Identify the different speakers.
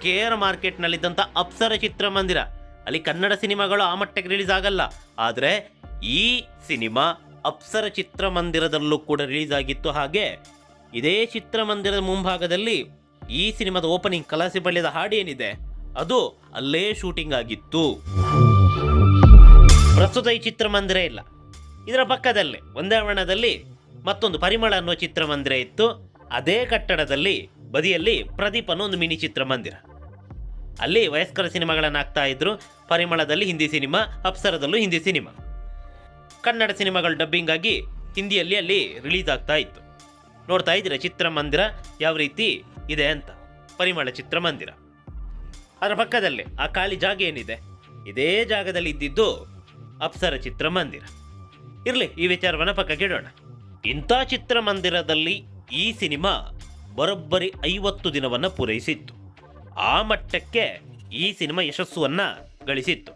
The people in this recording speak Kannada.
Speaker 1: KR ಮಾರ್ಕೆಟ್ನಲ್ಲಿದ್ದಂಥ ಅಪ್ಸರ ಚಿತ್ರಮಂದಿರ. ಅಲ್ಲಿ ಕನ್ನಡ ಸಿನಿಮಾಗಳು ಆ ಮಟ್ಟಕ್ಕೆ ರಿಲೀಸ್ ಆಗಲ್ಲ. ಆದರೆ ಈ ಸಿನಿಮಾ ಅಪ್ಸರ ಚಿತ್ರಮಂದಿರದಲ್ಲೂ ಕೂಡ ರಿಲೀಸ್ ಆಗಿತ್ತು. ಹಾಗೆ ಇದೇ ಚಿತ್ರಮಂದಿರದ ಮುಂಭಾಗದಲ್ಲಿ ಈ ಸಿನಿಮಾದ ಓಪನಿಂಗ್ ಕಲಾಸಿ ಬಳ್ಳಿದ ಹಾಡು ಏನಿದೆ ಅದು ಅಲ್ಲೇ ಶೂಟಿಂಗ್ ಆಗಿತ್ತು. ಪ್ರಸ್ತುತ ಈ ಚಿತ್ರಮಂದಿರ ಇಲ್ಲ. ಇದರ ಪಕ್ಕದಲ್ಲೇ ಒಂದೇ ಆವರಣದಲ್ಲಿ ಮತ್ತೊಂದು ಪರಿಮಳ ಅನ್ನೋ ಚಿತ್ರಮಂದಿರ ಇತ್ತು. ಅದೇ ಕಟ್ಟಡದಲ್ಲಿ ಬದಿಯಲ್ಲಿ ಪ್ರದೀಪ್ ಅನ್ನೋ ಒಂದು ಮಿನಿ ಚಿತ್ರಮಂದಿರ. ಅಲ್ಲಿ ವಯಸ್ಕರ ಸಿನಿಮಾಗಳನ್ನು ಹಾಕ್ತಾ ಇದ್ರು. ಪರಿಮಳದಲ್ಲಿ ಹಿಂದಿ ಸಿನಿಮಾ, ಅಪ್ಸರದಲ್ಲೂ ಹಿಂದಿ ಸಿನಿಮಾ. ಕನ್ನಡ ಸಿನಿಮಾಗಳು ಡಬ್ಬಿಂಗ್ ಆಗಿ ಹಿಂದಿಯಲ್ಲಿ ಅಲ್ಲಿ ರಿಲೀಸ್ ಆಗ್ತಾ ಇತ್ತು. ನೋಡ್ತಾ ಇದ್ದೀರಾ ಚಿತ್ರಮಂದಿರ ಯಾವ ರೀತಿ ಇದೆ ಅಂತ. ಪರಿಮಳ ಚಿತ್ರಮಂದಿರ. ಅದರ ಪಕ್ಕದಲ್ಲೇ ಆ ಖಾಲಿ ಜಾಗ ಏನಿದೆ, ಇದೇ ಜಾಗದಲ್ಲಿ ಇದ್ದಿದ್ದು ಅಪ್ಸರ ಚಿತ್ರಮಂದಿರ. ಇರಲಿ, ಈ ವಿಚಾರವನ್ನು ಪಕ್ಕಕ್ಕೆ ಇಡೋಣ. ಇಂಥ ಚಿತ್ರಮಂದಿರದಲ್ಲಿ ಈ ಸಿನಿಮಾ ಬರೋಬ್ಬರಿ 50 ದಿನವನ್ನು ಪೂರೈಸಿತ್ತು. ಆ ಮಟ್ಟಕ್ಕೆ ಈ ಸಿನಿಮಾ ಯಶಸ್ಸನ್ನು ಗಳಿಸಿತ್ತು.